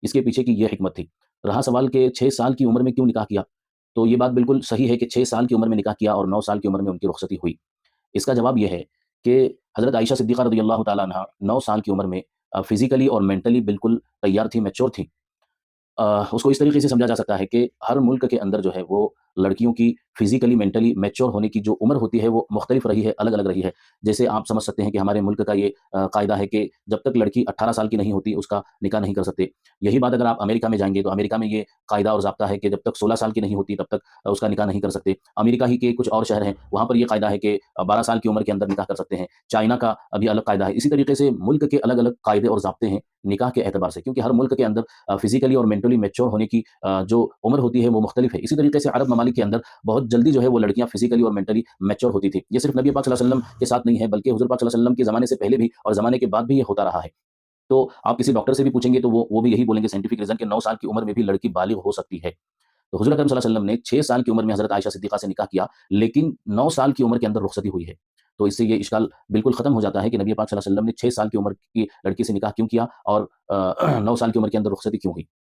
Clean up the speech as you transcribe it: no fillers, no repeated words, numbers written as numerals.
اس کے پیچھے کی یہ حکمت تھی۔ رہا سوال کہ 6 سال کی عمر میں کیوں نکاح کیا؟ تو یہ بات بالکل صحیح ہے کہ 6 سال کی عمر میں نکاح کیا اور 9 سال کی عمر میں ان کی رخصتی ہوئی۔ اس کا جواب یہ ہے کہ حضرت عائشہ صدیقہ رضی اللہ تعالیٰ عنہا 9 سال کی عمر میں فزیکلی اور مینٹلی بالکل تیار تھی، میچور تھی۔ اس کو اس طریقے سے سمجھا جا سکتا ہے کہ ہر ملک کے اندر جو ہے وہ لڑکیوں کی فزیکلی مینٹلی میچور ہونے کی جو عمر ہوتی ہے وہ مختلف رہی ہے، الگ الگ رہی ہے۔ جیسے آپ سمجھ سکتے ہیں کہ ہمارے ملک کا یہ قاعدہ ہے کہ جب تک لڑکی 18 سال کی نہیں ہوتی اس کا نکاح نہیں کر سکتے۔ یہی بات اگر آپ امریکہ میں جائیں گے تو امریکہ میں یہ قاعدہ اور ضابطہ ہے کہ جب تک 16 سال کی نہیں ہوتی تب تک اس کا نکاح نہیں کر سکتے۔ امریکہ ہی کے کچھ اور شہر ہیں وہاں پر یہ قاعدہ ہے کہ 12 سال کی عمر کے اندر نکاح کر سکتے ہیں۔ چائنا کا ابھی الگ قاعدہ ہے۔ اسی طریقے سے ملک کے الگ الگ قاعدے اور ضابطے ہیں نکاح کے اعتبار سے، کیونکہ ہر ملک کے اندر فزیکلی اور مینٹلی میچور ہونے کی جو عمر ہوتی ہے وہ مختلف ہے۔ اسی طریقے سے عرب ممالک کے اندر بہت جلدی جو ہے وہ لڑکیاں فزیکلی اور مینٹلی میچور ہوتی تھی۔ یہ صرف نبی پاک صلی اللہ علیہ وسلم کے ساتھ نہیں ہے بلکہ حضور پاک صلی اللہ علیہ وسلم کے زمانے سے پہلے بھی اور زمانے کے بعد بھی یہ ہوتا رہا ہے۔ تو آپ کسی ڈاکٹر سے بھی پوچھیں گے تو وہ بھی یہی بولیں گے سائنٹیفک ریزن کہ 9 سال کی عمر میں بھی لڑکی بالغ ہو سکتی ہے۔ تو حضور اکرم صلی اللہ علیہ وسلم نے 6 سال کی عمر میں حضرت عائشہ صدیقہ سے نکاح کیا، لیکن 9 سال کی عمر کے اندر رخصتی ہوئی ہے۔ تو اس سے یہ اشکال بالکل ختم ہو جاتا ہے کہ نبی پاک صلی اللہ علیہ وسلم نے 6 سال کی عمر کی لڑکی سے نکاح کیوں کیا اور 9 سال کی عمر کے اندر رخصتی کیوں ہوئی۔